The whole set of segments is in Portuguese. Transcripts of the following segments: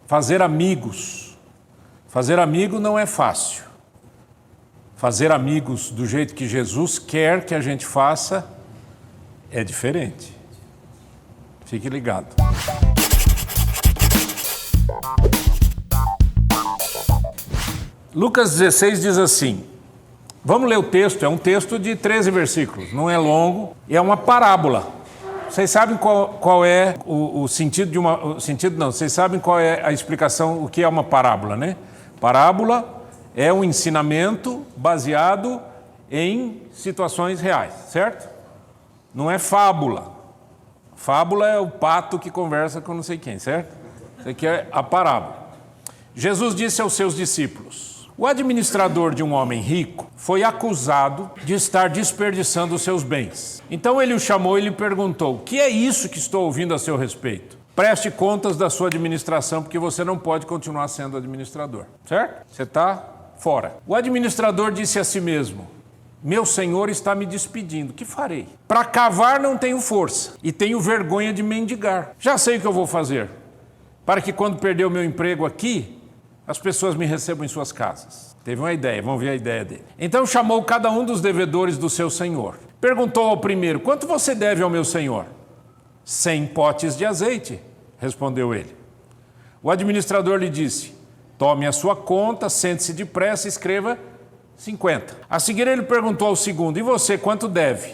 fazer amigos. Fazer amigo não é fácil. Fazer amigos do jeito que Jesus quer que a gente faça é diferente. Fique ligado. Lucas 16 diz assim, vamos ler o texto, é um texto de 13 versículos, não é longo, e é uma parábola. Vocês sabem qual é o sentido de uma... vocês sabem qual é a explicação, o que é uma parábola, né? Parábola é um ensinamento baseado em situações reais, certo? Não é fábula. Fábula é o pato que conversa com não sei quem, certo? Isso aqui é a parábola. Jesus disse aos seus discípulos, o administrador de um homem rico foi acusado de estar desperdiçando os seus bens. Então ele o chamou e lhe perguntou, o que é isso que estou ouvindo a seu respeito? Preste contas da sua administração, porque você não pode continuar sendo administrador, certo? Você está fora. O administrador disse a si mesmo, meu senhor está me despedindo, o que farei? Para cavar não tenho força e tenho vergonha de mendigar. Já sei o que eu vou fazer, para que quando perder o meu emprego aqui, as pessoas me recebam em suas casas. Teve uma ideia, vamos ver a ideia dele. Então chamou cada um dos devedores do seu senhor. Perguntou ao primeiro, quanto você deve ao meu senhor? 100 potes de azeite, respondeu ele. O administrador lhe disse, tome a sua conta, sente-se depressa e escreva 50. A seguir ele perguntou ao segundo, e você quanto deve?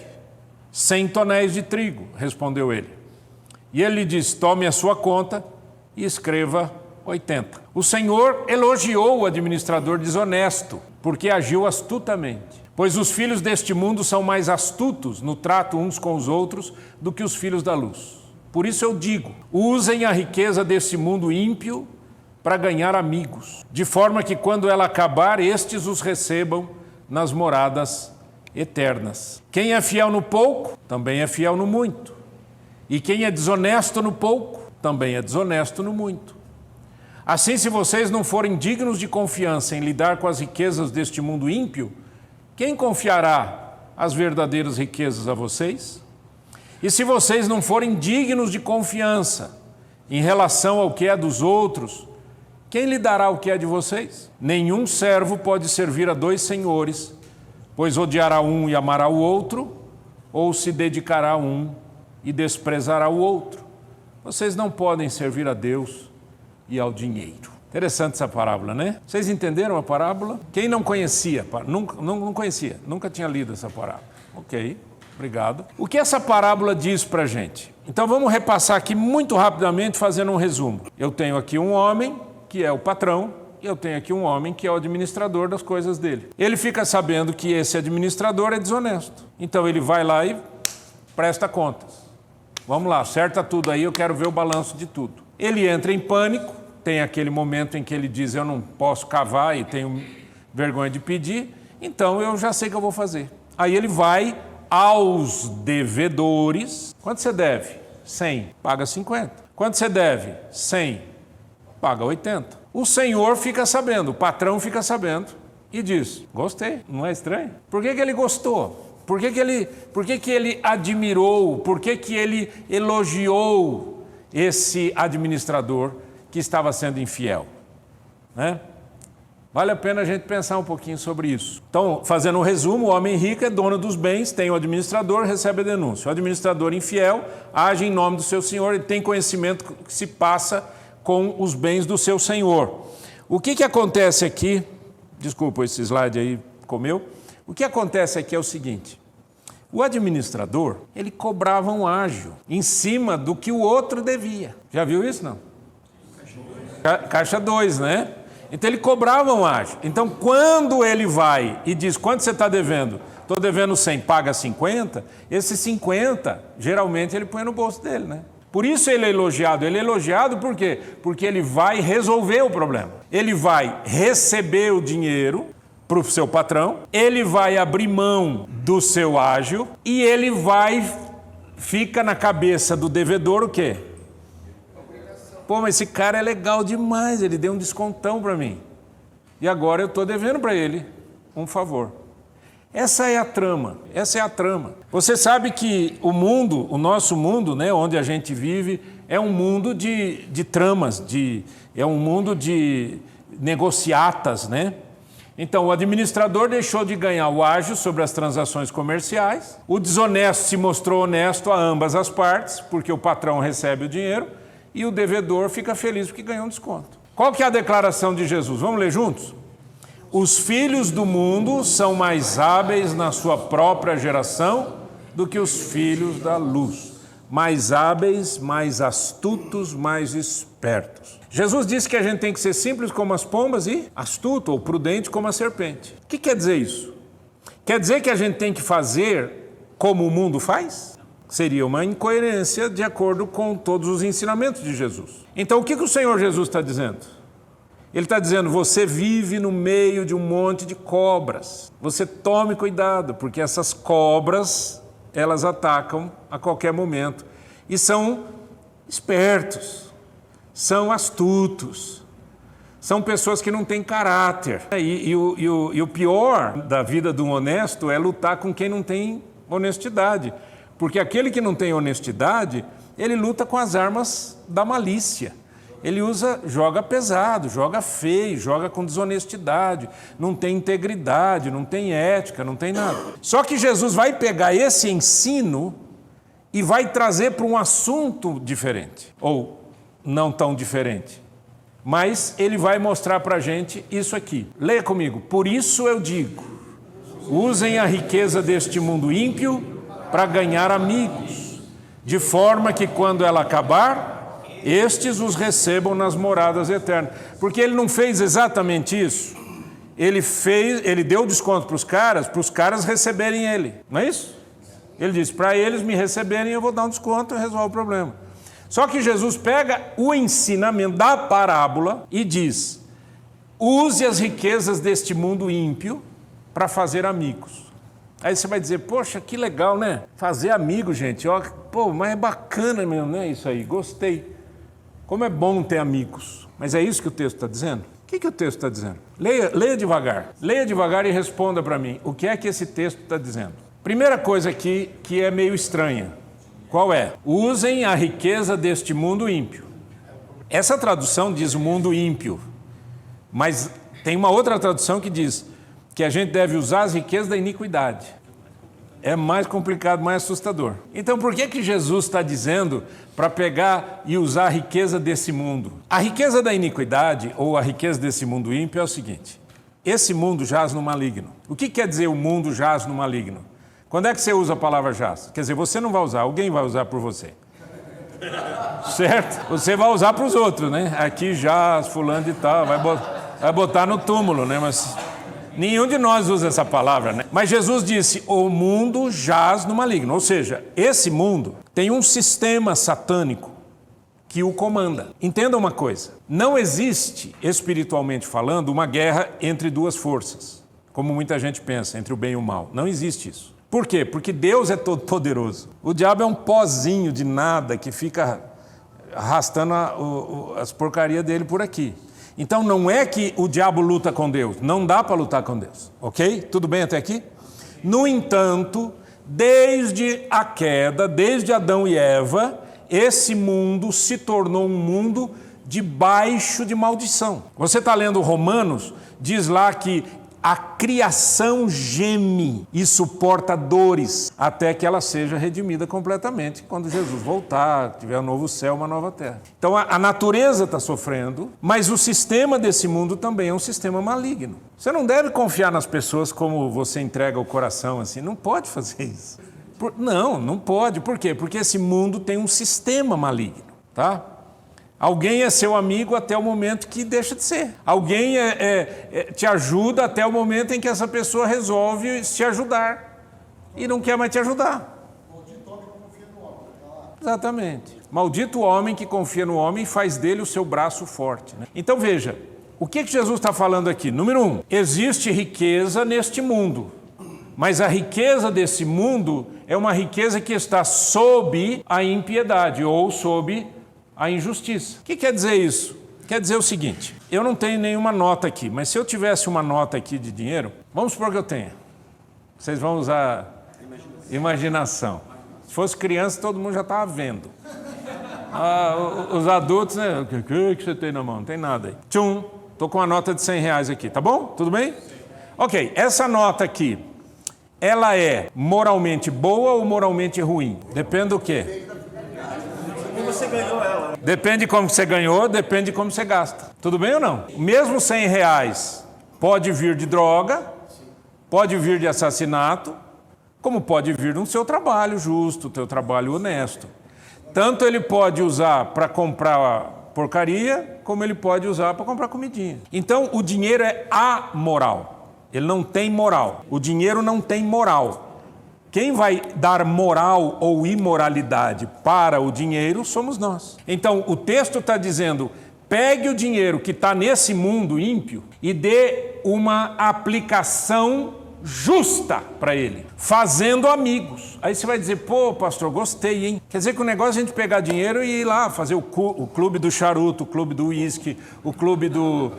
100 tonéis de trigo, respondeu ele. E ele lhe disse, tome a sua conta e escreva 80. O Senhor elogiou o administrador desonesto, porque agiu astutamente. Pois os filhos deste mundo são mais astutos no trato uns com os outros do que os filhos da luz. Por isso eu digo, usem a riqueza desse mundo ímpio para ganhar amigos, de forma que quando ela acabar, estes os recebam nas moradas eternas. Quem é fiel no pouco, também é fiel no muito. E quem é desonesto no pouco, também é desonesto no muito. Assim, se vocês não forem dignos de confiança em lidar com as riquezas deste mundo ímpio, quem confiará as verdadeiras riquezas a vocês? E se vocês não forem dignos de confiança em relação ao que é dos outros, quem lhe dará o que é de vocês? Nenhum servo pode servir a 2 senhores, pois odiará um e amará o outro, ou se dedicará a um e desprezará o outro. Vocês não podem servir a Deus e ao dinheiro. Interessante essa parábola, né? Vocês entenderam a parábola? Quem não conhecia? Não conhecia, nunca tinha lido essa parábola. Ok, obrigado. O que essa parábola diz pra gente? Então vamos repassar aqui muito rapidamente, fazendo um resumo. Eu tenho aqui um homem, que é o patrão, e eu tenho aqui um homem que é o administrador das coisas dele. Ele fica sabendo que esse administrador é desonesto. Então ele vai lá e presta contas. Vamos lá, acerta tudo aí, eu quero ver o balanço de tudo. Ele entra em pânico, tem aquele momento em que ele diz, eu não posso cavar e tenho vergonha de pedir, então eu já sei o que eu vou fazer. Aí ele vai aos devedores. Quanto você deve? 100. Paga 50. Quanto você deve? 100. Paga 80. O senhor fica sabendo, o patrão fica sabendo e diz, gostei, não é estranho? Por que ele gostou? Por que ele admirou? Por que ele elogiou esse administrador que estava sendo infiel? Né? Vale a pena a gente pensar um pouquinho sobre isso. Então, fazendo um resumo, o homem rico é dono dos bens, tem o administrador, recebe a denúncia. O administrador infiel age em nome do seu senhor, ele tem conhecimento que se passa com os bens do seu senhor. O que acontece aqui, desculpa, esse slide aí comeu, o que acontece aqui é o seguinte, o administrador, ele cobrava um ágio em cima do que o outro devia. Já viu isso, não? Caixa 2, né? Então ele cobrava um ágio. Então quando ele vai e diz, quanto você está devendo? Estou devendo 100, paga 50, esse 50, geralmente ele põe no bolso dele, né? Por isso ele é elogiado. Ele é elogiado por quê? Porque ele vai resolver o problema. Ele vai receber o dinheiro para o seu patrão, ele vai abrir mão do seu ágio e ele fica na cabeça do devedor o quê? Pô, mas esse cara é legal demais, ele deu um descontão para mim. E agora eu estou devendo para ele um favor. Essa é a trama, essa é a trama. Você sabe que o mundo, o nosso mundo, né, onde a gente vive, é um mundo de tramas, é um mundo de negociatas, né? Então, o administrador deixou de ganhar o ágio sobre as transações comerciais, o desonesto se mostrou honesto a ambas as partes, porque o patrão recebe o dinheiro, e o devedor fica feliz porque ganhou um desconto. Qual que é a declaração de Jesus? Vamos ler juntos? Os filhos do mundo são mais hábeis na sua própria geração do que os filhos da luz. Mais hábeis, mais astutos, mais espertos. Jesus disse que a gente tem que ser simples como as pombas e astuto ou prudente como a serpente. O que quer dizer isso? Quer dizer que a gente tem que fazer como o mundo faz? Seria uma incoerência de acordo com todos os ensinamentos de Jesus. Então o que o Senhor Jesus está dizendo? Ele está dizendo, você vive no meio de um monte de cobras. Você tome cuidado, porque essas cobras, elas atacam a qualquer momento. E são espertos, são astutos, são pessoas que não têm caráter. E o pior da vida do honesto é lutar com quem não tem honestidade. Porque aquele que não tem honestidade, ele luta com as armas da malícia. Ele joga pesado, joga feio, joga com desonestidade, não tem integridade, não tem ética, não tem nada. Só que Jesus vai pegar esse ensino e vai trazer para um assunto diferente, ou não tão diferente. Mas ele vai mostrar para a gente isso aqui. Leia comigo. Por isso eu digo, usem a riqueza deste mundo ímpio para ganhar amigos, de forma que quando ela acabar, estes os recebam nas moradas eternas. Porque ele não fez exatamente isso. Ele deu desconto para os caras receberem ele. Não é isso? Ele disse, para eles me receberem, eu vou dar um desconto e resolvo o problema. Só que Jesus pega o ensinamento da parábola e diz, use as riquezas deste mundo ímpio para fazer amigos. Aí você vai dizer, poxa, que legal, né? Fazer amigo, gente. Ó, pô, mas é bacana mesmo, né? Isso aí, gostei. Como é bom ter amigos. Mas é isso que o texto está dizendo? O que o texto está dizendo? Leia devagar. Leia devagar e responda para mim. O que é que esse texto está dizendo? Primeira coisa aqui que é meio estranha. Qual é? Usem a riqueza deste mundo ímpio. Essa tradução diz o mundo ímpio. Mas tem uma outra tradução que diz que a gente deve usar as riquezas da iniquidade. É mais complicado, mais assustador. Então, por que Jesus está dizendo para pegar e usar a riqueza desse mundo? A riqueza da iniquidade, ou a riqueza desse mundo ímpio, é o seguinte. Esse mundo jaz no maligno. O que quer dizer o mundo jaz no maligno? Quando é que você usa a palavra jaz? Quer dizer, você não vai usar, alguém vai usar por você. Certo? Você vai usar para os outros, né? Aqui jaz, fulano de tal, vai botar no túmulo, né? Mas nenhum de nós usa essa palavra, né? Mas Jesus disse, o mundo jaz no maligno. Ou seja, esse mundo tem um sistema satânico que o comanda. Entenda uma coisa, não existe, espiritualmente falando, uma guerra entre duas forças, como muita gente pensa, entre o bem e o mal. Não existe isso. Por quê? Porque Deus é todo poderoso. O diabo é um pozinho de nada que fica arrastando as porcarias dele por aqui. Então não é que o diabo luta com Deus, não dá para lutar com Deus, ok? Tudo bem até aqui? No entanto, desde a queda, desde Adão e Eva, esse mundo se tornou um mundo debaixo de maldição. Você está lendo Romanos, diz lá que a criação geme e suporta dores até que ela seja redimida completamente quando Jesus voltar, tiver um novo céu, uma nova terra. Então a natureza está sofrendo, mas o sistema desse mundo também é um sistema maligno. Você não deve confiar nas pessoas como você entrega o coração assim, não pode fazer isso. Não pode. Por quê? Porque esse mundo tem um sistema maligno, tá? Alguém é seu amigo até o momento que deixa de ser. Alguém te ajuda até o momento em que essa pessoa resolve te ajudar e não quer mais te ajudar. Maldito homem que confia no homem. Exatamente. Maldito o homem que confia no homem e faz dele o seu braço forte, né? Então veja, o que Jesus está falando aqui? Número 1, existe riqueza neste mundo, mas a riqueza desse mundo é uma riqueza que está sob a impiedade ou sob a injustiça. O que quer dizer isso? Quer dizer o seguinte, eu não tenho nenhuma nota aqui, mas se eu tivesse uma nota aqui de dinheiro, vamos supor que eu tenha. Vocês vão usar imaginação. Se fosse criança, todo mundo já estava vendo. Os adultos, né? O que você tem na mão? Não tem nada aí. Tchum, tô com uma nota de R$100 aqui, tá bom? Tudo bem? Ok, essa nota aqui, ela é moralmente boa ou moralmente ruim? Depende do quê? Como você ganhou ela? Depende de como você ganhou, depende de como você gasta. Tudo bem ou não? Mesmo R$100 pode vir de droga, pode vir de assassinato, como pode vir de um seu trabalho justo, teu trabalho honesto. Tanto ele pode usar para comprar porcaria, como ele pode usar para comprar comidinha. Então, o dinheiro é amoral. Ele não tem moral. O dinheiro não tem moral. Quem vai dar moral ou imoralidade para o dinheiro somos nós. Então, o texto está dizendo, pegue o dinheiro que está nesse mundo ímpio e dê uma aplicação justa para ele, fazendo amigos. Aí você vai dizer, pô, pastor, gostei, hein? Quer dizer que o negócio é a gente pegar dinheiro e ir lá fazer o clube do charuto, o clube do uísque, o clube do...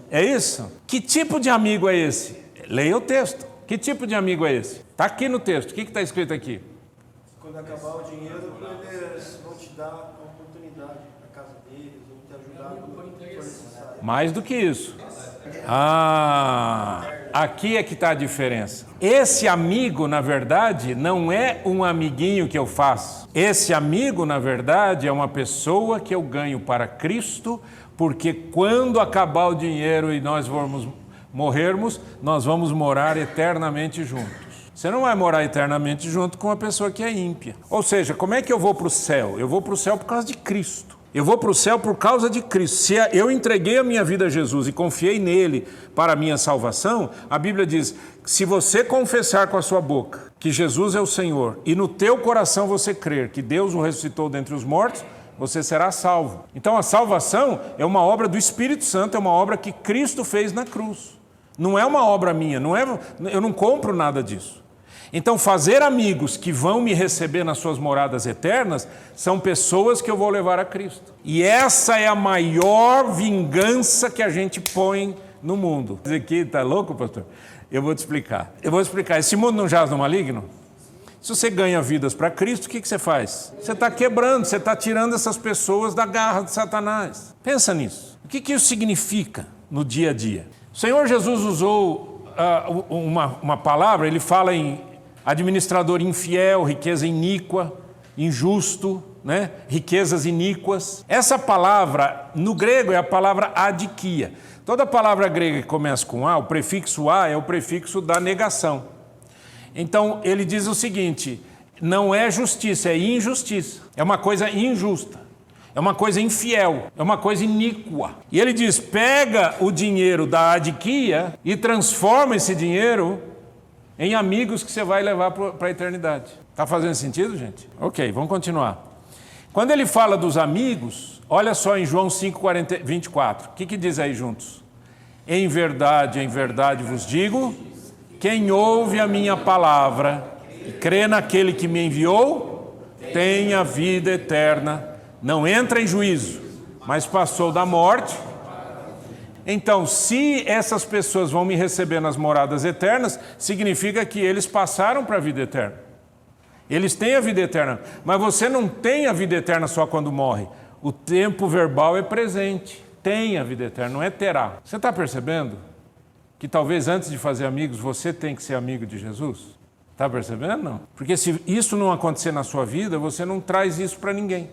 É isso? Que tipo de amigo é esse? Leia o texto. Que tipo de amigo é esse? Está aqui no texto. O que está escrito aqui? Quando acabar o dinheiro, eles vão te dar a oportunidade na casa deles, vão te ajudar no que for necessário. Mais do que isso. Aqui é que está a diferença. Esse amigo, na verdade, não é um amiguinho que eu faço. Esse amigo, na verdade, é uma pessoa que eu ganho para Cristo, porque quando acabar o dinheiro e nós morrermos, nós vamos morar eternamente juntos. Você não vai morar eternamente junto com uma pessoa que é ímpia. Ou seja, como é que eu vou para o céu? Eu vou para o céu por causa de Cristo. Eu vou para o céu por causa de Cristo. Se eu entreguei a minha vida a Jesus e confiei nele para a minha salvação, a Bíblia diz, se você confessar com a sua boca que Jesus é o Senhor e no teu coração você crer que Deus o ressuscitou dentre os mortos, você será salvo. Então a salvação é uma obra do Espírito Santo, é uma obra que Cristo fez na cruz. Não é uma obra minha, eu não compro nada disso. Então, fazer amigos que vão me receber nas suas moradas eternas são pessoas que eu vou levar a Cristo. E essa é a maior vingança que a gente põe no mundo. Diz aqui, está louco, pastor? Eu vou te explicar. Esse mundo não jaz no maligno? Se você ganha vidas para Cristo, o que você faz? Você está quebrando, você está tirando essas pessoas da garra de Satanás. Pensa nisso. O que isso significa no dia a dia? O Senhor Jesus usou uma palavra, ele fala em administrador infiel, riqueza iníqua, injusto, né? Riquezas iníquas. Essa palavra, no grego, é a palavra adikia. Toda palavra grega que começa com A, o prefixo A é o prefixo da negação. Então, ele diz o seguinte, não é justiça, é injustiça. É uma coisa injusta, é uma coisa infiel, é uma coisa iníqua. E ele diz, pega o dinheiro da adikia e transforma esse dinheiro em amigos que você vai levar para a eternidade. Está fazendo sentido, gente? Ok, vamos continuar. Quando ele fala dos amigos, olha só em João 5:24. O que diz aí juntos? Em verdade vos digo, quem ouve a minha palavra e crê naquele que me enviou, tem a vida eterna, não entra em juízo, mas passou da morte. Então, se essas pessoas vão me receber nas moradas eternas, significa que eles passaram para a vida eterna. Eles têm a vida eterna, mas você não tem a vida eterna só quando morre. O tempo verbal é presente, tem a vida eterna, não é terá. Você está percebendo que talvez antes de fazer amigos, você tem que ser amigo de Jesus? Está percebendo? Não. Porque se isso não acontecer na sua vida, você não traz isso para ninguém.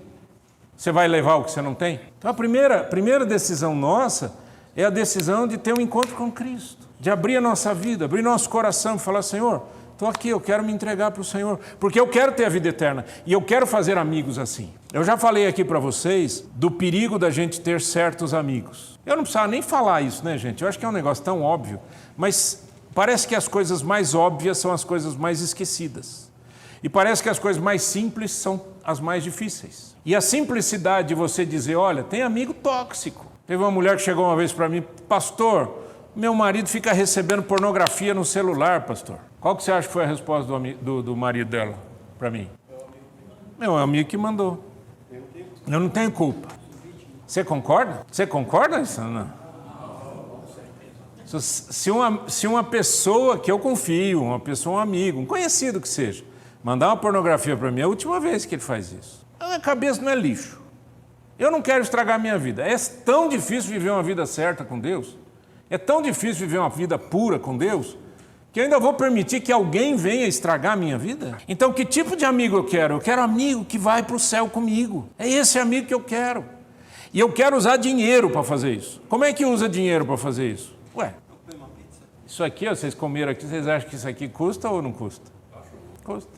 Você vai levar o que você não tem? Então, a primeira decisão nossa é a decisão de ter um encontro com Cristo, de abrir a nossa vida, abrir nosso coração e falar, Senhor, estou aqui, eu quero me entregar para o Senhor, porque eu quero ter a vida eterna e eu quero fazer amigos assim. Eu já falei aqui para vocês do perigo da gente ter certos amigos. Eu não precisava nem falar isso, né, gente? Eu acho que é um negócio tão óbvio, mas parece que as coisas mais óbvias são as coisas mais esquecidas. E parece que as coisas mais simples são as mais difíceis. E a simplicidade de você dizer, olha, tem amigo tóxico. Teve uma mulher que chegou uma vez para mim, pastor, meu marido fica recebendo pornografia no celular, pastor. Qual que você acha que foi a resposta do marido dela para mim? Meu amigo que mandou. Eu não tenho culpa. Você concorda? Você concorda? Não. Se uma pessoa que eu confio, uma pessoa, um amigo, um conhecido que seja, mandar uma pornografia para mim, é a última vez que ele faz isso. A minha cabeça não é lixo. Eu não quero estragar a minha vida. É tão difícil viver uma vida certa com Deus, é tão difícil viver uma vida pura com Deus, que eu ainda vou permitir que alguém venha estragar a minha vida? Então, que tipo de amigo eu quero? Eu quero amigo que vai para o céu comigo. É esse amigo que eu quero. E eu quero usar dinheiro para fazer isso. Como é que usa dinheiro para fazer isso? Ué, isso aqui, ó, vocês comeram aqui, vocês acham que isso aqui custa ou não custa? Custa.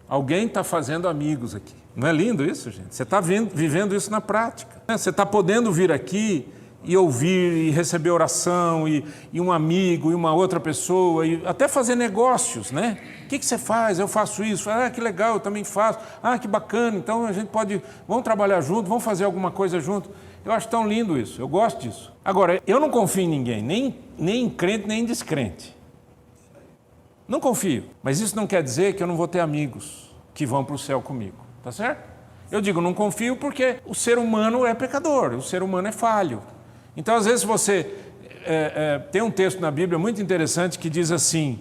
Alguém está fazendo amigos aqui. Não é lindo isso, gente? Você está vivendo isso na prática. Você está podendo vir aqui e ouvir, e receber oração, e um amigo, e uma outra pessoa, e até fazer negócios, né? O que você faz? Eu faço isso. Ah, que legal, eu também faço. Ah, que bacana, então a gente pode... Vamos trabalhar junto, vamos fazer alguma coisa junto. Eu acho tão lindo isso, eu gosto disso. Agora, eu não confio em ninguém, nem em crente, nem em descrente. Não confio, mas isso não quer dizer que eu não vou ter amigos que vão para o céu comigo, tá certo? Eu digo não confio porque o ser humano é pecador, o ser humano é falho. Então, às vezes você... tem um texto na Bíblia muito interessante que diz assim,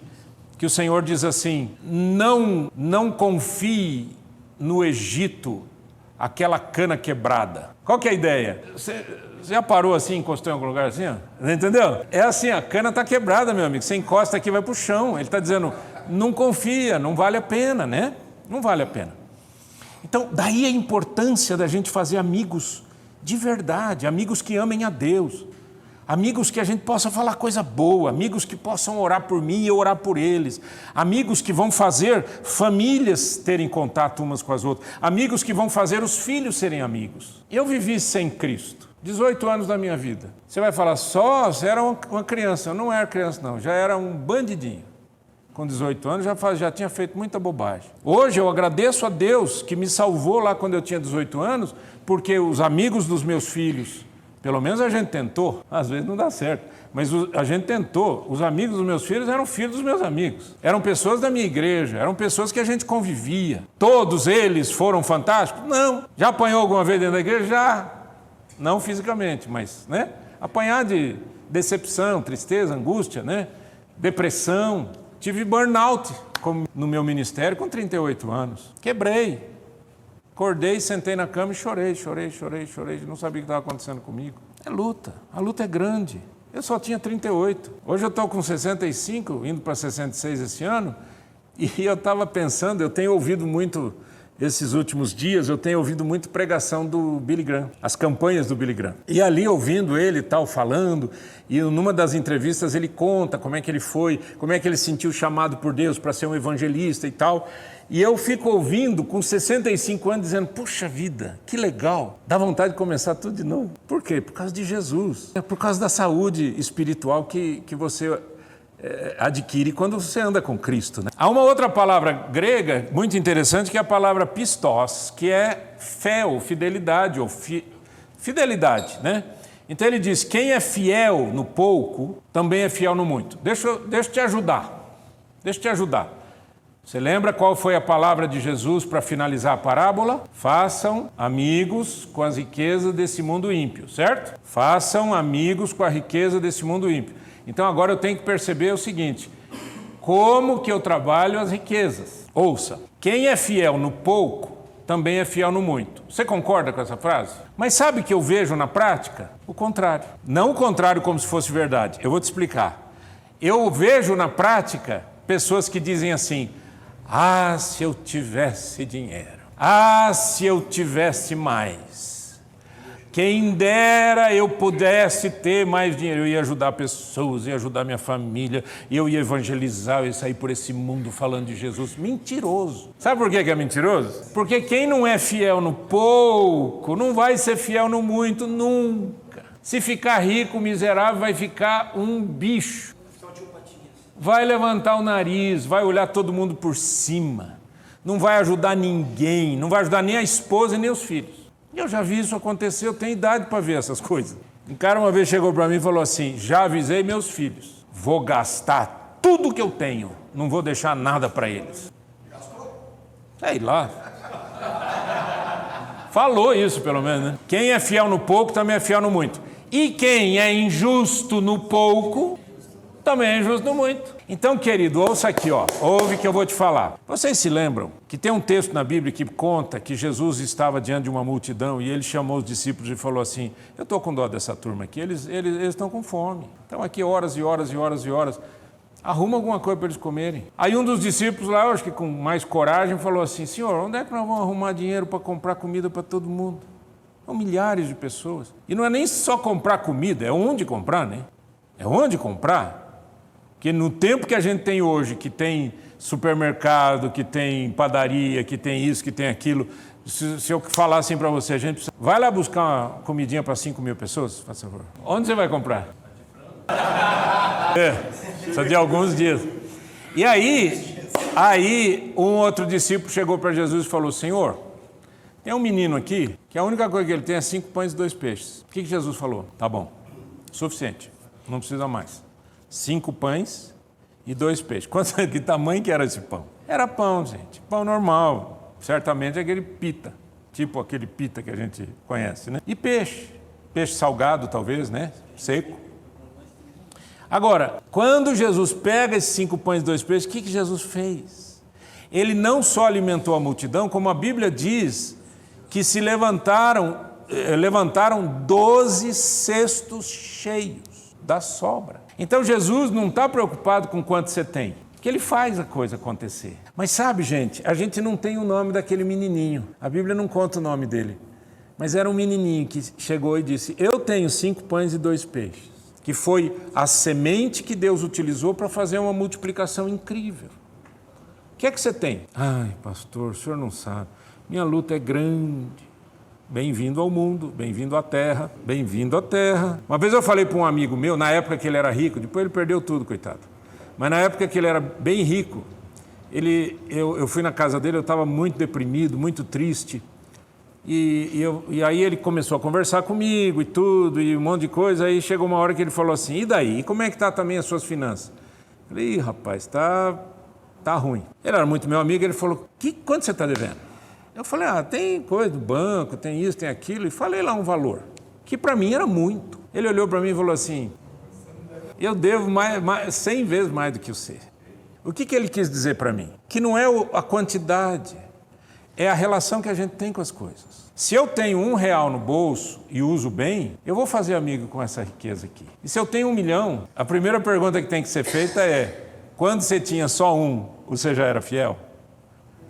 que o Senhor diz assim, não confie no Egito aquela cana quebrada. Qual que é a ideia? Você já parou assim, encostou em algum lugar assim? Ó? Entendeu? É assim, a cana está quebrada, meu amigo. Você encosta aqui, vai para o chão. Ele está dizendo, não confia, não vale a pena, né? Não vale a pena. Então, daí a importância da gente fazer amigos de verdade, amigos que amem a Deus, amigos que a gente possa falar coisa boa, amigos que possam orar por mim e eu orar por eles, amigos que vão fazer famílias terem contato umas com as outras, amigos que vão fazer os filhos serem amigos. Eu vivi sem Cristo, 18 anos da minha vida. Você vai falar, você era uma criança. Eu não era criança não, já era um bandidinho. Com 18 anos já tinha feito muita bobagem. Hoje eu agradeço a Deus que me salvou lá quando eu tinha 18 anos, porque os amigos dos meus filhos, pelo menos a gente tentou, às vezes não dá certo, mas a gente tentou. Os amigos dos meus filhos eram filhos dos meus amigos, eram pessoas da minha igreja, eram pessoas que a gente convivia. Todos eles foram fantásticos? Não. Já apanhou alguma vez dentro da igreja? Já. Não fisicamente, mas, né? Apanhar de decepção, tristeza, angústia, né? Depressão. Tive burnout no meu ministério com 38 anos. Quebrei. Acordei, sentei na cama e chorei. Não sabia o que estava acontecendo comigo. É luta. A luta é grande. Eu só tinha 38. Hoje eu estou com 65, indo para 66 esse ano. E eu estava pensando, eu tenho ouvido muito, esses últimos dias, eu tenho ouvido muito pregação do Billy Graham, as campanhas do Billy Graham. E ali, ouvindo ele e tal, falando, e numa das entrevistas ele conta como é que ele foi, como é que ele sentiu chamado por Deus para ser um evangelista e tal. E eu fico ouvindo com 65 anos dizendo, puxa vida, que legal, dá vontade de começar tudo de novo. Por quê? Por causa de Jesus, é por causa da saúde espiritual que você adquire quando você anda com Cristo, né? Há uma outra palavra grega muito interessante que é a palavra pistos, que é fé ou fidelidade, ou fidelidade, né? Então ele diz, quem é fiel no pouco, também é fiel no muito. Deixa eu te ajudar. Você lembra qual foi a palavra de Jesus para finalizar a parábola? Façam amigos com as riquezas desse mundo ímpio, certo? Façam amigos com a riqueza desse mundo ímpio. Então agora eu tenho que perceber o seguinte, como que eu trabalho as riquezas? Ouça, quem é fiel no pouco, também é fiel no muito. Você concorda com essa frase? Mas sabe o que eu vejo na prática? O contrário. Não o contrário como se fosse verdade. Eu vou te explicar. Eu vejo na prática pessoas que dizem assim, se eu tivesse dinheiro. Se eu tivesse mais. Quem dera eu pudesse ter mais dinheiro. Eu ia ajudar pessoas, ia ajudar minha família, eu ia evangelizar, eu ia sair por esse mundo falando de Jesus. Mentiroso. Sabe por que é mentiroso? Porque quem não é fiel no pouco, não vai ser fiel no muito nunca. Se ficar rico, miserável, vai ficar um bicho. Vai levantar o nariz, vai olhar todo mundo por cima, não vai ajudar ninguém, não vai ajudar nem a esposa e nem os filhos. Eu já vi isso acontecer, eu tenho idade para ver essas coisas. Um cara uma vez chegou para mim e falou assim, já avisei meus filhos, vou gastar tudo que eu tenho, não vou deixar nada para eles. Sei lá. Falou isso pelo menos, né? Quem é fiel no pouco também é fiel no muito. E quem é injusto no pouco também é injusto no muito. Então, querido, ouça aqui, ó. Ouve que eu vou te falar. Vocês se lembram que tem um texto na Bíblia que conta que Jesus estava diante de uma multidão e ele chamou os discípulos e falou assim: eu estou com dó dessa turma aqui, eles estão com fome. Estão aqui horas e horas e horas e horas. Arruma alguma coisa para eles comerem. Aí um dos discípulos lá, eu acho que com mais coragem, falou assim: Senhor, onde é que nós vamos arrumar dinheiro para comprar comida para todo mundo? São milhares de pessoas. E não é nem só comprar comida, é onde comprar, né? É onde comprar. Porque no tempo que a gente tem hoje, que tem supermercado, que tem padaria, que tem isso, que tem aquilo, se eu falar assim para você, a gente precisa... Vai lá buscar uma comidinha para 5.000 pessoas, por favor. Onde você vai comprar? Só de alguns dias. E aí um outro discípulo chegou para Jesus e falou: Senhor, tem um menino aqui que a única coisa que ele tem é 5 pães e 2 peixes. O que Jesus falou? Tá bom, suficiente, não precisa mais. 5 pães e 2 peixes. Que tamanho que era esse pão? Era pão, gente, pão normal, certamente aquele pita, tipo aquele pita que a gente conhece, né? E peixe salgado talvez, né? Seco. Agora, quando Jesus pega esses 5 pães e 2 peixes, o que Jesus fez? Ele não só alimentou a multidão, como a Bíblia diz que se levantaram 12 cestos cheios da sobra. Então Jesus não está preocupado com quanto você tem, porque ele faz a coisa acontecer. Mas sabe, gente, a gente não tem o nome daquele menininho. A Bíblia não conta o nome dele. Mas era um menininho que chegou e disse: eu tenho 5 pães e 2 peixes. Que foi a semente que Deus utilizou para fazer uma multiplicação incrível. O que é que você tem? Ai, pastor, o senhor não sabe. Minha luta é grande. Bem-vindo ao mundo, bem-vindo à terra, bem-vindo à terra. Uma vez eu falei para um amigo meu, na época que ele era rico, depois ele perdeu tudo, coitado. Mas na época que ele era bem rico, eu fui na casa dele, eu estava muito deprimido, muito triste. E aí ele começou a conversar comigo e tudo, e um monte de coisa. Aí chegou uma hora que ele falou assim: e daí? E como é que está também as suas finanças? Eu falei: ih, rapaz, tá ruim. Ele era muito meu amigo, ele falou: quanto você está devendo? Eu falei: tem coisa do banco, tem isso, tem aquilo. E falei lá um valor, que para mim era muito. Ele olhou para mim e falou assim: eu devo 100 vezes mais do que você. O que ele quis dizer para mim? Que não é a quantidade, é a relação que a gente tem com as coisas. Se eu tenho R$1 no bolso e uso bem, eu vou fazer amigo com essa riqueza aqui. E se eu tenho 1 milhão, a primeira pergunta que tem que ser feita é: quando você tinha só 1, você já era fiel?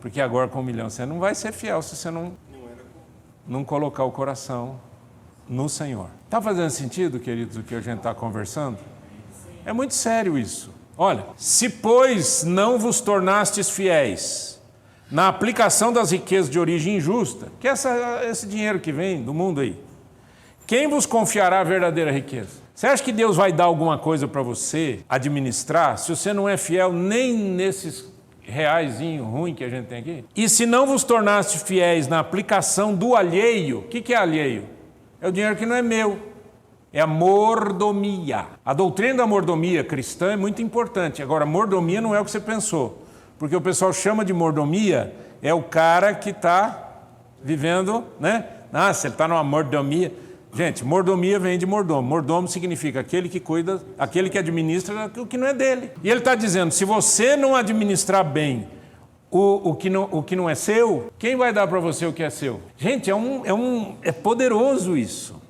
Porque agora com 1 milhão você não vai ser fiel se você não colocar o coração no Senhor. Está fazendo sentido, queridos, o que a gente está conversando? É muito sério isso. Olha: se pois não vos tornastes fiéis na aplicação das riquezas de origem injusta, que é esse dinheiro que vem do mundo aí, quem vos confiará a verdadeira riqueza? Você acha que Deus vai dar alguma coisa para você administrar se você não é fiel nem nesses reaisinho ruim que a gente tem aqui? E se não vos tornaste fiéis na aplicação do alheio, o que é alheio? É o dinheiro que não é meu, é a mordomia. A doutrina da mordomia cristã é muito importante. Agora, mordomia não é o que você pensou, porque o pessoal chama de mordomia, é o cara que está vivendo, né? Nossa, ele está numa mordomia. Gente, mordomia vem de mordomo. Mordomo significa aquele que cuida, aquele que administra o que não é dele. E ele está dizendo: se você não administrar bem o que não é seu, quem vai dar para você o que é seu? Gente, é poderoso isso,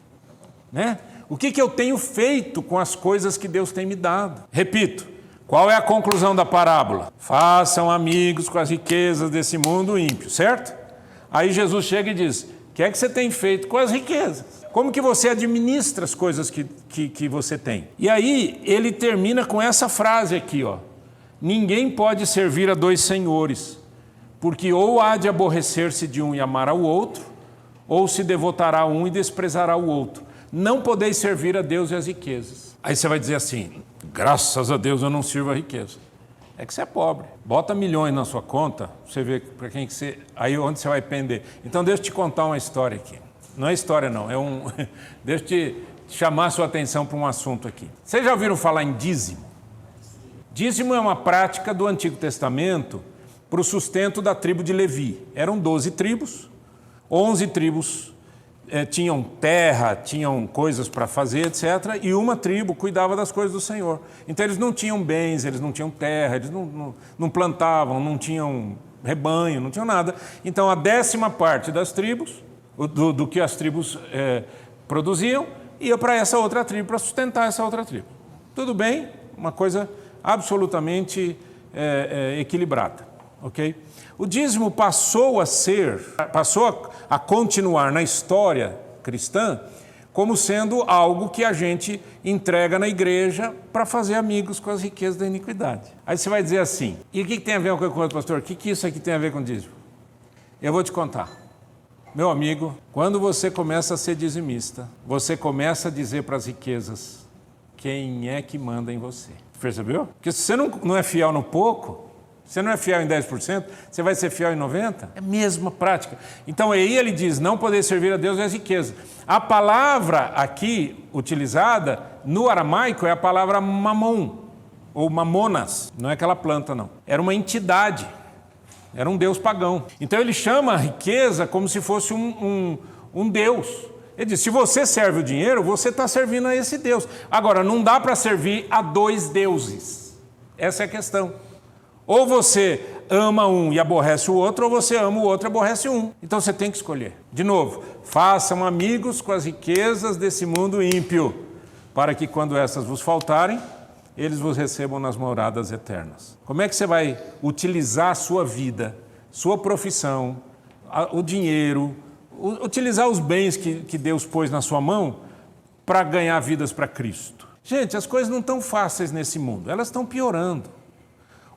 né? O que eu tenho feito com as coisas que Deus tem me dado? Repito, qual é a conclusão da parábola? Façam amigos com as riquezas desse mundo ímpio, certo? Aí Jesus chega e diz: o que é que você tem feito com as riquezas? Como que você administra as coisas que você tem? E aí ele termina com essa frase aqui, ó: ninguém pode servir a 2 senhores, porque ou há de aborrecer-se de um e amar ao outro, ou se devotará a um e desprezará o outro. Não podeis servir a Deus e as riquezas. Aí você vai dizer assim: graças a Deus eu não sirvo a riqueza. É que você é pobre. Bota milhões na sua conta, você vê para quem que você... Aí onde você vai pender. Então deixa eu te contar uma história aqui. Não é história não, deixa eu te chamar a sua atenção para um assunto aqui. Vocês já ouviram falar em dízimo? Dízimo é uma prática do Antigo Testamento para o sustento da tribo de Levi. Eram 12 tribos, 11 tribos tinham terra, tinham coisas para fazer, etc. E uma tribo cuidava das coisas do Senhor. Então eles não tinham bens, eles não tinham terra, eles não plantavam, não tinham rebanho, não tinham nada. Então a 10ª parte das tribos, do que as tribos produziam, ia para essa outra tribo, para sustentar essa outra tribo. Tudo bem? Uma coisa absolutamente equilibrada, ok? O dízimo passou a continuar na história cristã como sendo algo que a gente entrega na igreja para fazer amigos com as riquezas da iniquidade. Aí você vai dizer assim, e o que tem a ver com o outro, pastor? O que isso aqui tem a ver com dízimo? Eu vou te contar. Meu amigo, quando você começa a ser dizimista, você começa a dizer para as riquezas quem é que manda em você. Percebeu? Porque se você não é fiel no pouco, você não é fiel em 10%, você vai ser fiel em 90%? É a mesma prática. Então aí ele diz, não poder servir a Deus é as riquezas. A palavra aqui utilizada no aramaico é a palavra mamon, ou mamonas, não é aquela planta não. Era uma entidade, era um deus pagão. Então ele chama a riqueza como se fosse um deus. Ele diz, se você serve o dinheiro, você está servindo a esse Deus. Agora, não dá para servir a 2 deuses. Essa é a questão. Ou você ama um e aborrece o outro, ou você ama o outro e aborrece um. Então você tem que escolher. De novo, façam amigos com as riquezas desse mundo ímpio, para que quando essas vos faltarem, eles vos recebam nas moradas eternas. Como é que você vai utilizar a sua vida, sua profissão, o dinheiro, utilizar os bens que Deus pôs na sua mão para ganhar vidas para Cristo? Gente, as coisas não estão fáceis nesse mundo, elas estão piorando.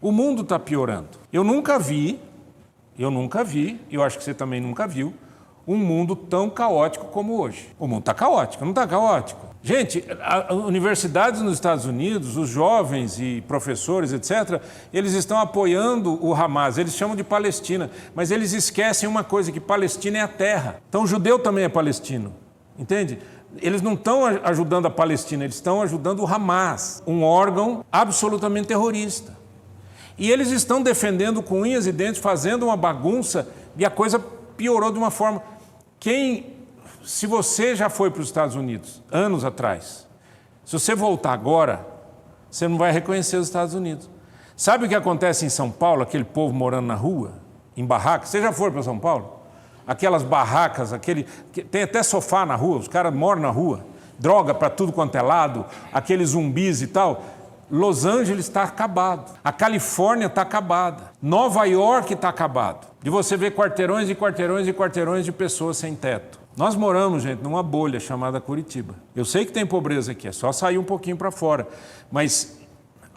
O mundo está piorando. Eu nunca vi, eu acho que você também nunca viu, um mundo tão caótico como hoje. O mundo está caótico, não está caótico? Gente, universidades nos Estados Unidos, os jovens e professores, etc., eles estão apoiando o Hamas, eles chamam de Palestina, mas eles esquecem uma coisa, que Palestina é a terra. Então o judeu também é palestino, entende? Eles não estão ajudando a Palestina, eles estão ajudando o Hamas, um órgão absolutamente terrorista. E eles estão defendendo com unhas e dentes, fazendo uma bagunça, e a coisa piorou de uma forma. Se você já foi para os Estados Unidos, anos atrás, se você voltar agora, você não vai reconhecer os Estados Unidos. Sabe o que acontece em São Paulo, aquele povo morando na rua, em barracas? Você já foi para São Paulo? Aquelas barracas, tem até sofá na rua, os caras moram na rua, droga para tudo quanto é lado, aqueles zumbis e tal. Los Angeles está acabado, a Califórnia está acabada, Nova York está acabado. De você ver quarteirões e quarteirões e quarteirões de pessoas sem teto. Nós moramos, gente, numa bolha chamada Curitiba. Eu sei que tem pobreza aqui, é só sair um pouquinho para fora. Mas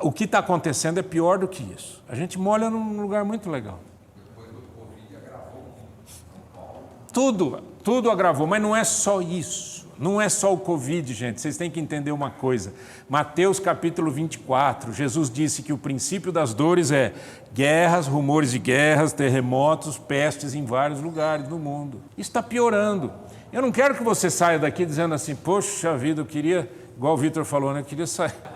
o que está acontecendo é pior do que isso. A gente mora num lugar muito legal. Depois do Covid agravou. Tudo agravou, mas não é só isso. Não é só o Covid, gente, vocês têm que entender uma coisa. Mateus capítulo 24, Jesus disse que o princípio das dores é guerras, rumores de guerras, terremotos, pestes em vários lugares do mundo. Isso está piorando. Eu não quero que você saia daqui dizendo assim, poxa vida, eu queria, igual o Vitor falou, né? Eu queria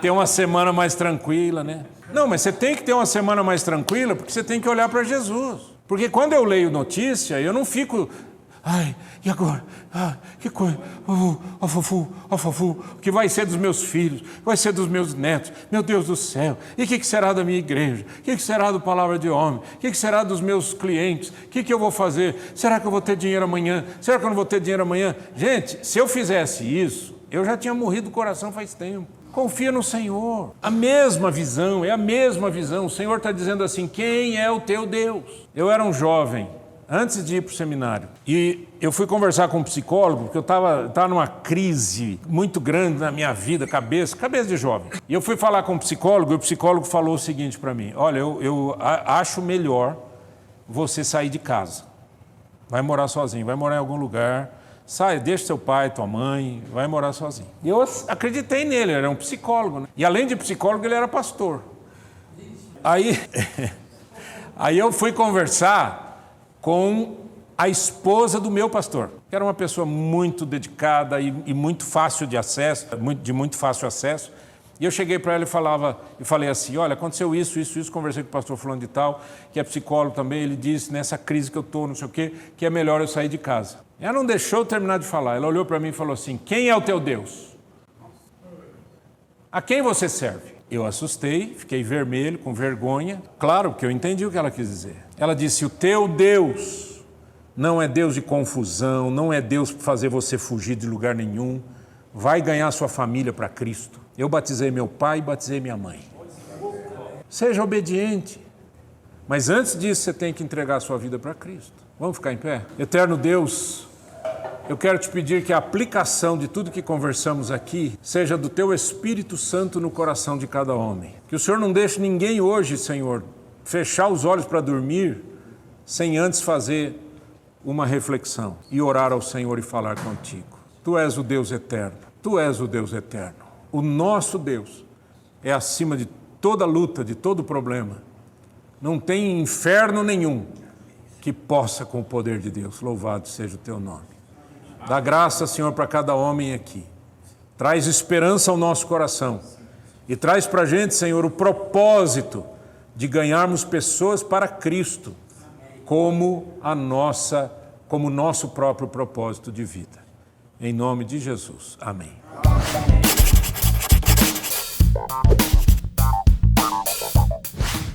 ter uma semana mais tranquila, né? Não, mas você tem que ter uma semana mais tranquila porque você tem que olhar para Jesus. Porque quando eu leio notícia, eu não fico... Ai, e agora? Que coisa, o que vai ser dos meus filhos, vai ser dos meus netos, meu Deus do céu, e o que será da minha igreja, o que será do Palavra de Homem, o que será dos meus clientes, o que eu vou fazer, será que eu vou ter dinheiro amanhã, será que eu não vou ter dinheiro amanhã? Gente, se eu fizesse isso, eu já tinha morrido do coração faz tempo. Confia no Senhor, a mesma visão, é a mesma visão, o Senhor está dizendo assim, quem é o teu Deus? Eu era um jovem, antes de ir para o seminário, e eu fui conversar com um psicólogo, porque eu estava numa crise muito grande na minha vida, cabeça de jovem. E eu fui falar com um psicólogo, e o psicólogo falou o seguinte para mim, olha, eu acho melhor você sair de casa, vai morar sozinho, vai morar em algum lugar, sai, deixa seu pai, tua mãe, vai morar sozinho. E eu acreditei nele, ele era um psicólogo, né? E além de psicólogo, ele era pastor. Aí eu fui conversar com a esposa do meu pastor, que era uma pessoa muito dedicada e muito fácil de acesso, de muito fácil acesso, E eu cheguei para ela e falei assim, olha, aconteceu isso, conversei com o pastor fulano de tal, que é psicólogo também, ele disse, nessa crise que eu estou, não sei o quê, que é melhor eu sair de casa. Ela não deixou eu terminar de falar, ela olhou para mim e falou assim, quem é o teu Deus? A quem você serve? Eu assustei, fiquei vermelho, com vergonha. Claro, porque eu entendi o que ela quis dizer. Ela disse, o teu Deus não é Deus de confusão, não é Deus para fazer você fugir de lugar nenhum. Vai ganhar sua família para Cristo. Eu batizei meu pai e batizei minha mãe. Seja obediente. Mas antes disso, você tem que entregar a sua vida para Cristo. Vamos ficar em pé? Eterno Deus, eu quero te pedir que a aplicação de tudo que conversamos aqui seja do teu Espírito Santo no coração de cada homem. Que o Senhor não deixe ninguém hoje, Senhor, fechar os olhos para dormir sem antes fazer uma reflexão e orar ao Senhor e falar contigo. Tu és o Deus eterno. Tu és o Deus eterno. O nosso Deus é acima de toda luta, de todo problema. Não tem inferno nenhum que possa com o poder de Deus. Louvado seja o teu nome. Dá graça, Senhor, para cada homem aqui. Traz esperança ao nosso coração. E traz para a gente, Senhor, o propósito de ganharmos pessoas para Cristo como nosso próprio propósito de vida. Em nome de Jesus. Amém.